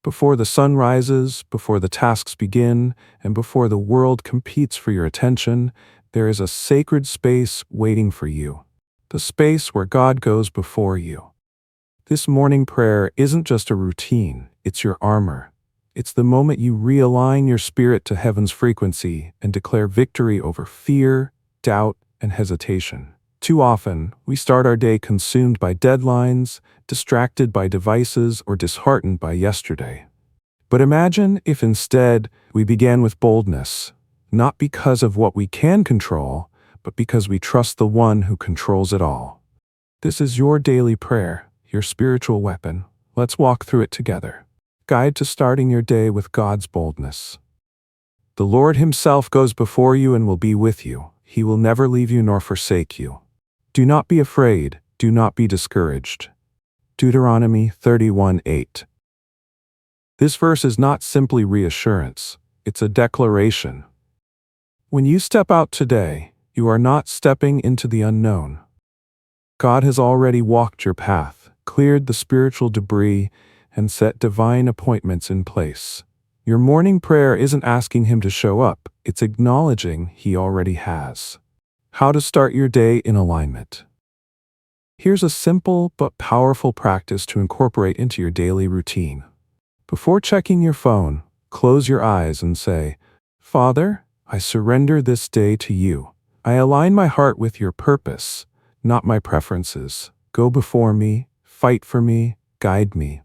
Before the sun rises, before the tasks begin, and before the world competes for your attention, there is a sacred space waiting for you. The space where God goes before you. This morning prayer isn't just a routine, it's your armor. It's the moment you realign your spirit to heaven's frequency and declare victory over fear, doubt, and hesitation. Too often, we start our day consumed by deadlines, distracted by devices, or disheartened by yesterday. But imagine if instead we began with boldness, not because of what we can control, but because we trust the one who controls it all. This is your daily prayer, your spiritual weapon. Let's walk through it together. Guide to starting your day with God's boldness. The Lord Himself goes before you and will be with you. He will never leave you nor forsake you. Do not be afraid, do not be discouraged. Deuteronomy 31:8. This verse is not simply reassurance, it's a declaration. When you step out today, you are not stepping into the unknown. God has already walked your path, cleared the spiritual debris, and set divine appointments in place. Your morning prayer isn't asking Him to show up, it's acknowledging He already has. How to start your day in alignment. Here's a simple but powerful practice to incorporate into your daily routine. Before checking your phone, close your eyes and say, "Father, I surrender this day to you. I align my heart with your purpose, not my preferences. Go before me, fight for me, guide me."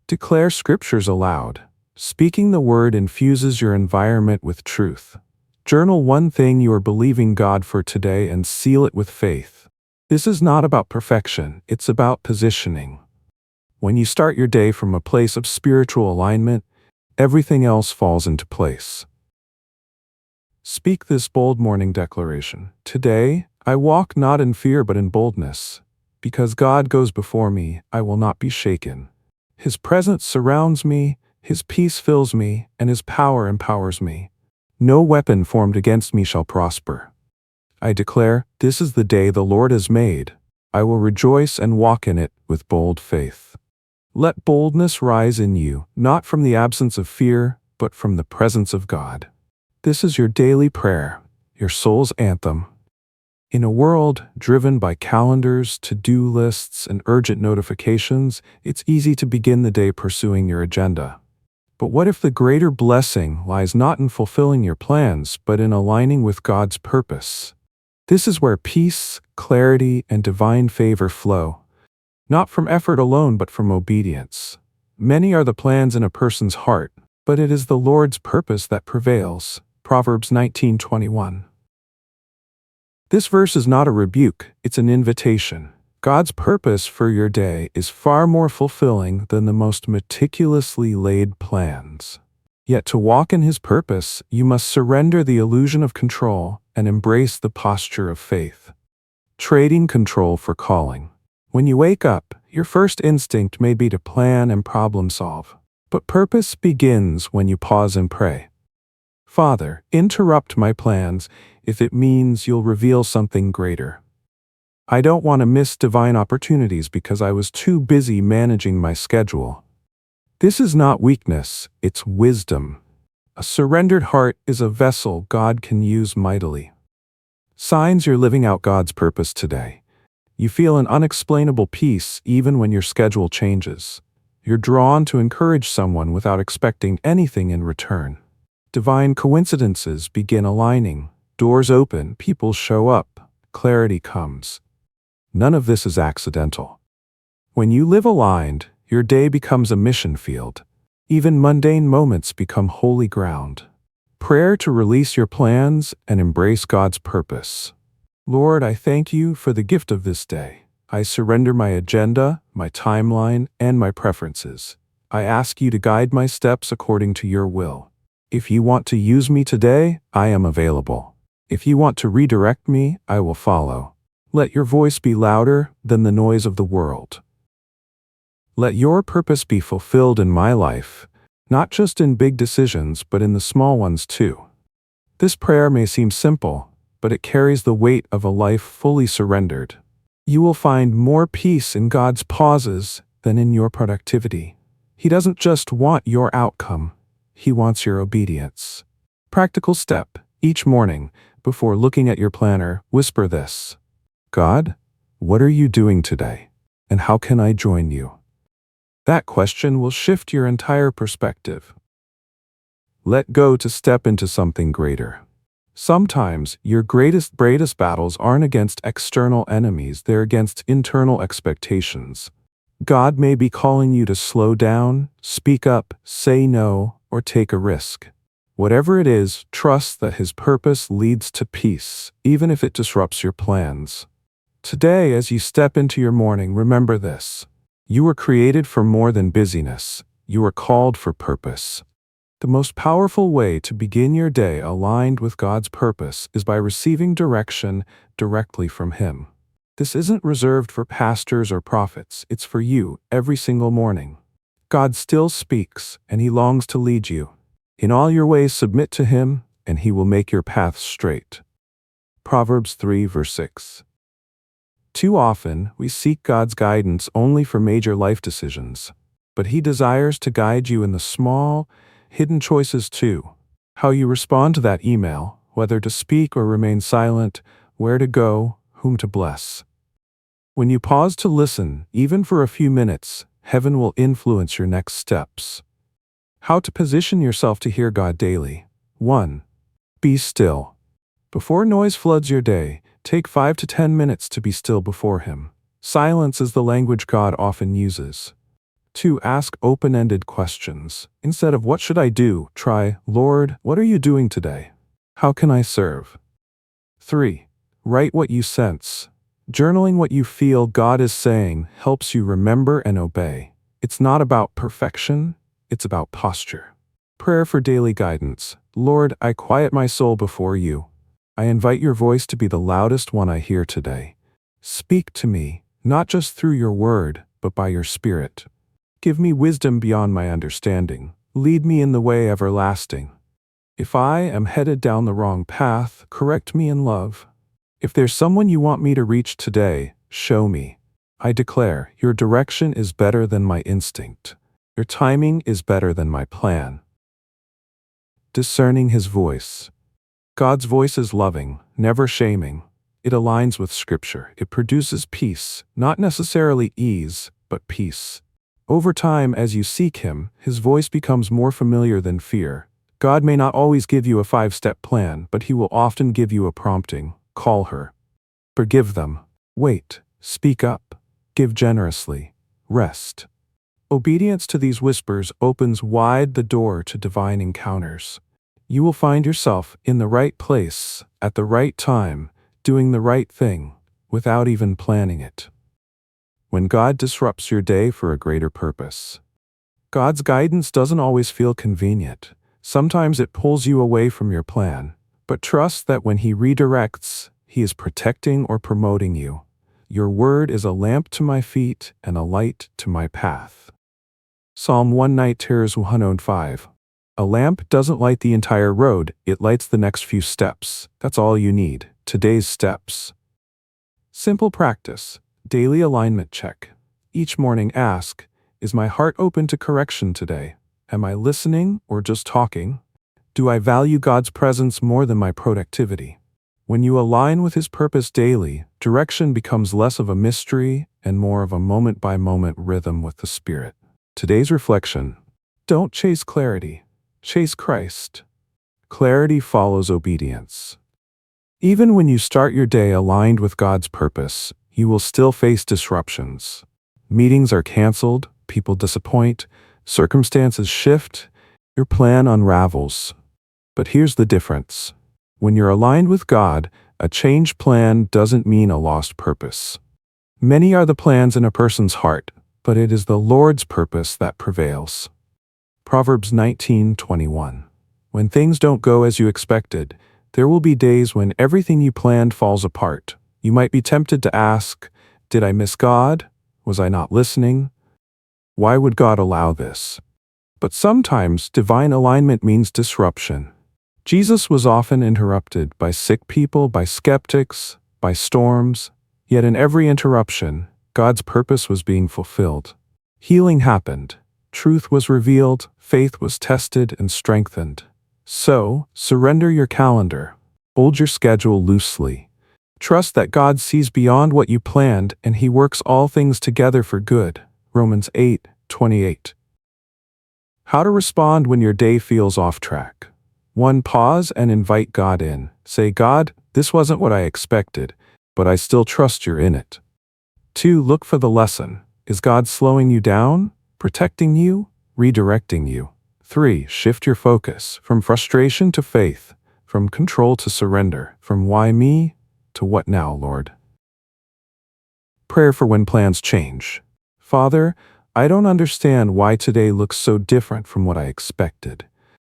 Declare scriptures aloud. Speaking the word infuses your environment with truth. Journal one thing you are believing God for today and seal it with faith. This is not about perfection, it's about positioning. When you start your day from a place of spiritual alignment, everything else falls into place. Speak this bold morning declaration. Today, I walk not in fear but in boldness. Because God goes before me, I will not be shaken. His presence surrounds me, His peace fills me, and His power empowers me. No weapon formed against me shall prosper. I declare, this is the day the Lord has made. I will rejoice and walk in it with bold faith. Let boldness rise in you, not from the absence of fear, but from the presence of God. This is your daily prayer, your soul's anthem. In a world driven by calendars, to-do lists, and urgent notifications, it's easy to begin the day pursuing your agenda. But what if the greater blessing lies not in fulfilling your plans, but in aligning with God's purpose? This is where peace, clarity, and divine favor flow, not from effort alone, but from obedience. Many are the plans in a person's heart, but it is the Lord's purpose that prevails. Proverbs 19:21. This verse is not a rebuke, it's an invitation. God's purpose for your day is far more fulfilling than the most meticulously laid plans. Yet to walk in His purpose, you must surrender the illusion of control and embrace the posture of faith. Trading control for calling. When you wake up, your first instinct may be to plan and problem solve. But purpose begins when you pause and pray. Father, interrupt my plans if it means you'll reveal something greater. I don't want to miss divine opportunities because I was too busy managing my schedule. This is not weakness, it's wisdom. A surrendered heart is a vessel God can use mightily. Signs you're living out God's purpose today. You feel an unexplainable peace even when your schedule changes. You're drawn to encourage someone without expecting anything in return. Divine coincidences begin aligning. Doors open, people show up, clarity comes. None of this is accidental. When you live aligned, your day becomes a mission field. Even mundane moments become holy ground. Prayer to release your plans and embrace God's purpose. Lord, I thank you for the gift of this day. I surrender my agenda, my timeline, and my preferences. I ask you to guide my steps according to your will. If you want to use me today, I am available. If you want to redirect me, I will follow. Let your voice be louder than the noise of the world. Let your purpose be fulfilled in my life, not just in big decisions, but in the small ones too. This prayer may seem simple, but it carries the weight of a life fully surrendered. You will find more peace in God's pauses than in your productivity. He doesn't just want your outcome, He wants your obedience. Practical step: each morning, before looking at your planner, whisper this: God, what are you doing today? And how can I join you? That question will shift your entire perspective. Let go to step into something greater. Sometimes your greatest battles aren't against external enemies, they're against internal expectations. God may be calling you to slow down, speak up, say no, or take a risk. Whatever it is, trust that His purpose leads to peace, even if it disrupts your plans. Today, as you step into your morning, remember this: you were created for more than busyness. You were called for purpose. The most powerful way to begin your day aligned with God's purpose is by receiving direction directly from Him. This isn't reserved for pastors or prophets, it's for you every single morning. God still speaks, and He longs to lead you. In all your ways submit to Him, and He will make your path straight. Proverbs 3 verse 6. Too often, we seek God's guidance only for major life decisions, but He desires to guide you in the small, hidden choices too. How you respond to that email, whether to speak or remain silent, where to go, whom to bless. When you pause to listen, even for a few minutes, heaven will influence your next steps. How to position yourself to hear God daily. 1. Be still. Before noise floods your day, take 5 to 10 minutes to be still before Him. Silence is the language God often uses. 2. Ask open-ended questions. Instead of "What should I do?" try, "Lord, what are you doing today? How can I serve?" 3. Write what you sense. Journaling what you feel God is saying helps you remember and obey. It's not about perfection, it's about posture. Prayer for daily guidance. Lord, I quiet my soul before you. I invite your voice to be the loudest one I hear today. Speak to me, not just through your word, but by your Spirit. Give me wisdom beyond my understanding. Lead me in the way everlasting. If I am headed down the wrong path, correct me in love. If there's someone you want me to reach today, show me. I declare, your direction is better than my instinct. Your timing is better than my plan. Discerning His voice. God's voice is loving, never shaming. It aligns with Scripture. It produces peace, not necessarily ease, but peace. Over time, as you seek Him, His voice becomes more familiar than fear. God may not always give you a 5-step plan, but He will often give you a prompting. Call her. Forgive them. Wait. Speak up. Give generously. Rest. Obedience to these whispers opens wide the door to divine encounters. You will find yourself in the right place, at the right time, doing the right thing, without even planning it. When God disrupts your day for a greater purpose. God's guidance doesn't always feel convenient. Sometimes it pulls you away from your plan. But trust that when He redirects, He is protecting or promoting you. Your word is a lamp to my feet and a light to my path. Psalm 119:105. A lamp doesn't light the entire road, it lights the next few steps. That's all you need. Today's steps. Simple practice. Daily alignment check. Each morning ask, is my heart open to correction today? Am I listening or just talking? Do I value God's presence more than my productivity? When you align with His purpose daily, direction becomes less of a mystery and more of a moment-by-moment rhythm with the Spirit. Today's reflection. Don't chase clarity. Chase Christ. Clarity follows obedience. Even when you start your day aligned with God's purpose, you will still face disruptions. Meetings are canceled, people disappoint, circumstances shift, your plan unravels. But here's the difference. When you're aligned with God, a changed plan doesn't mean a lost purpose. Many are the plans in a person's heart, but it is the Lord's purpose that prevails. Proverbs 19:21. When things don't go as you expected, there will be days when everything you planned falls apart. You might be tempted to ask, did I miss God? Was I not listening? Why would God allow this? But sometimes divine alignment means disruption. Jesus was often interrupted by sick people, by skeptics, by storms, yet in every interruption, God's purpose was being fulfilled. Healing happened, Truth was revealed, faith was tested and strengthened. So, surrender your calendar. Hold your schedule loosely. Trust that God sees beyond what you planned and He works all things together for good. Romans 8:28. How to respond when your day feels off track. 1. Pause and invite God in. Say, God, this wasn't what I expected, but I still trust you're in it. 2. Look for the lesson. Is God slowing you down, protecting you, redirecting you? 3. Shift your focus from frustration to faith, from control to surrender, from why me to what now, Lord? Prayer for when plans change. Father, I don't understand why today looks so different from what I expected.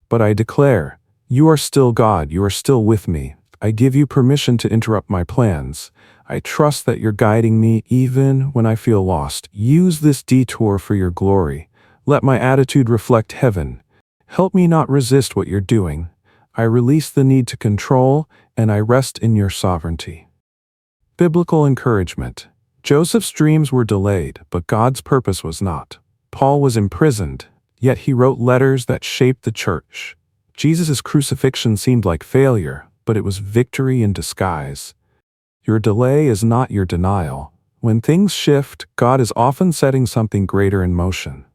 But I declare, you are still God, you are still with me. I give you permission to interrupt my plans. I trust that you're guiding me even when I feel lost. Use this detour for your glory. Let my attitude reflect heaven. Help me not resist what you're doing. I release the need to control, and I rest in your sovereignty. Biblical encouragement. Joseph's dreams were delayed, but God's purpose was not. Paul was imprisoned, yet he wrote letters that shaped the church. Jesus' crucifixion seemed like failure, but it was victory in disguise. Your delay is not your denial. When things shift, God is often setting something greater in motion.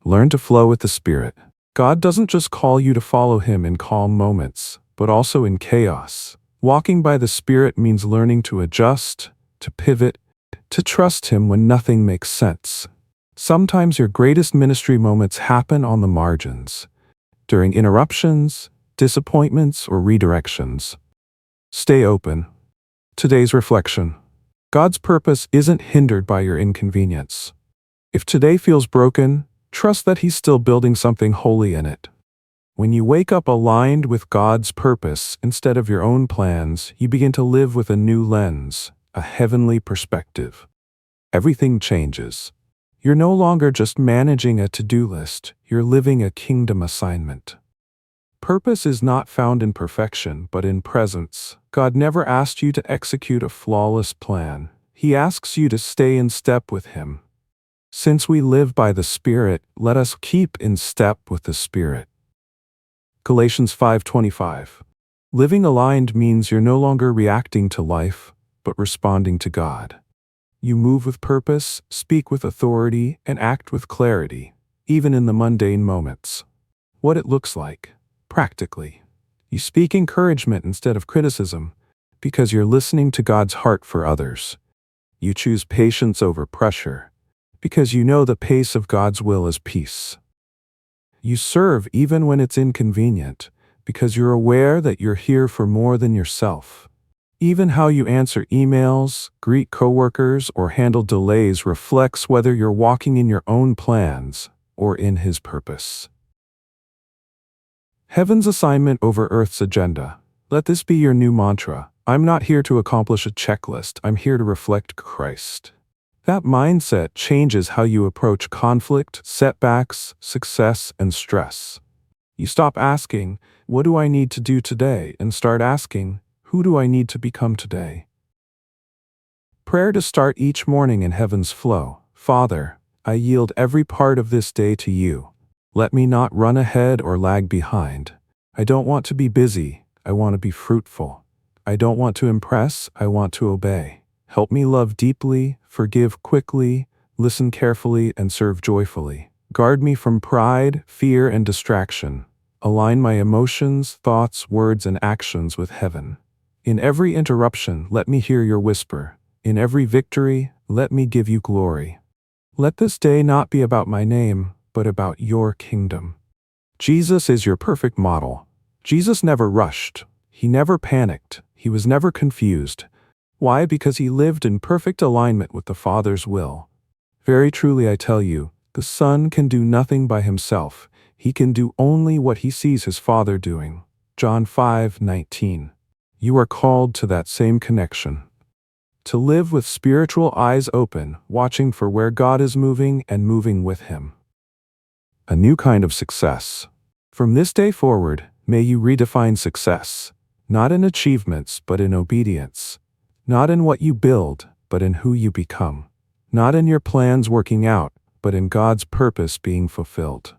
Learn to flow with the Spirit. God doesn't just call you to follow Him in calm moments, but also in chaos. Walking by the Spirit means learning to adjust, to pivot, to trust Him when nothing makes sense. Sometimes your greatest ministry moments happen on the margins, during interruptions, disappointments, or redirections. Stay open. Today's reflection. God's purpose isn't hindered by your inconvenience. If today feels broken, trust that He's still building something holy in it. When you wake up aligned with God's purpose instead of your own plans, you begin to live with a new lens, a heavenly perspective. Everything changes. You're no longer just managing a to-do list, you're living a kingdom assignment. Purpose is not found in perfection, but in presence. God never asked you to execute a flawless plan. He asks you to stay in step with Him. Since we live by the Spirit, let us keep in step with the Spirit. Galatians 5:25. Living aligned means you're no longer reacting to life, but responding to God. You move with purpose, speak with authority, and act with clarity, even in the mundane moments. What it looks like, practically. You speak encouragement instead of criticism, because you're listening to God's heart for others. You choose patience over pressure, because you know the pace of God's will is peace. You serve even when it's inconvenient, because you're aware that you're here for more than yourself. Even how you answer emails, greet coworkers, or handle delays reflects whether you're walking in your own plans or in His purpose. Heaven's assignment over Earth's agenda. Let this be your new mantra. I'm not here to accomplish a checklist. I'm here to reflect Christ. That mindset changes how you approach conflict, setbacks, success, and stress. You stop asking, what do I need to do today? And start asking, who do I need to become today? Prayer to start each morning in heaven's flow. Father, I yield every part of this day to you. Let me not run ahead or lag behind. I don't want to be busy. I want to be fruitful. I don't want to impress. I want to obey. Help me love deeply, forgive quickly, listen carefully, and serve joyfully. Guard me from pride, fear, and distraction. Align my emotions, thoughts, words, and actions with heaven. In every interruption, let me hear your whisper. In every victory, let me give you glory. Let this day not be about my name, but about your kingdom. Jesus is your perfect model. Jesus never rushed. He never panicked. He was never confused. Why? Because He lived in perfect alignment with the Father's will. Very truly I tell you, the Son can do nothing by Himself. He can do only what He sees His Father doing. John 5:19. You are called to that same connection. To live with spiritual eyes open, watching for where God is moving and moving with Him. A new kind of success. From this day forward, may you redefine success, not in achievements, but in obedience. Not in what you build, but in who you become. Not in your plans working out, but but in God's purpose being fulfilled.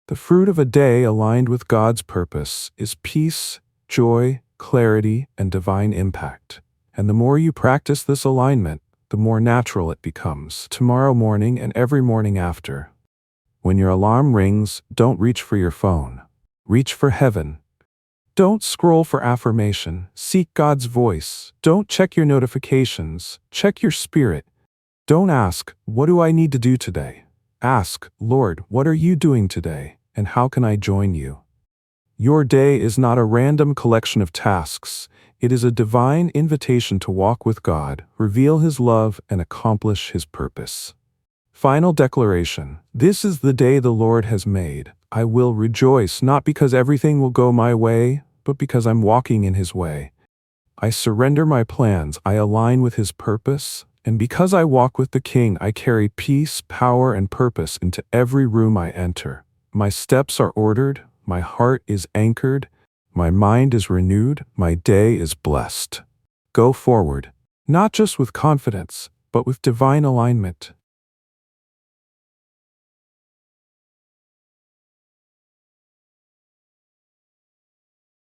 The fruit of a day aligned with God's purpose is peace, joy, clarity, and divine impact. And the more you practice this alignment, the more natural it becomes, tomorrow morning and every morning after. When your alarm rings, don't reach for your phone. Reach for heaven. Don't scroll for affirmation. Seek God's voice. Don't check your notifications. Check your spirit. Don't ask, "What do I need to do today?" Ask, "Lord, what are you doing today, and how can I join you?" Your day is not a random collection of tasks. It is a divine invitation to walk with God, reveal His love, and accomplish His purpose. Final declaration. This is the day the Lord has made. I will rejoice, not because everything will go my way, but because I'm walking in His way. I surrender my plans, I align with His purpose, and because I walk with the King, I carry peace, power, and purpose into every room I enter. My steps are ordered, my heart is anchored, my mind is renewed, my day is blessed. Go forward, not just with confidence, but with divine alignment.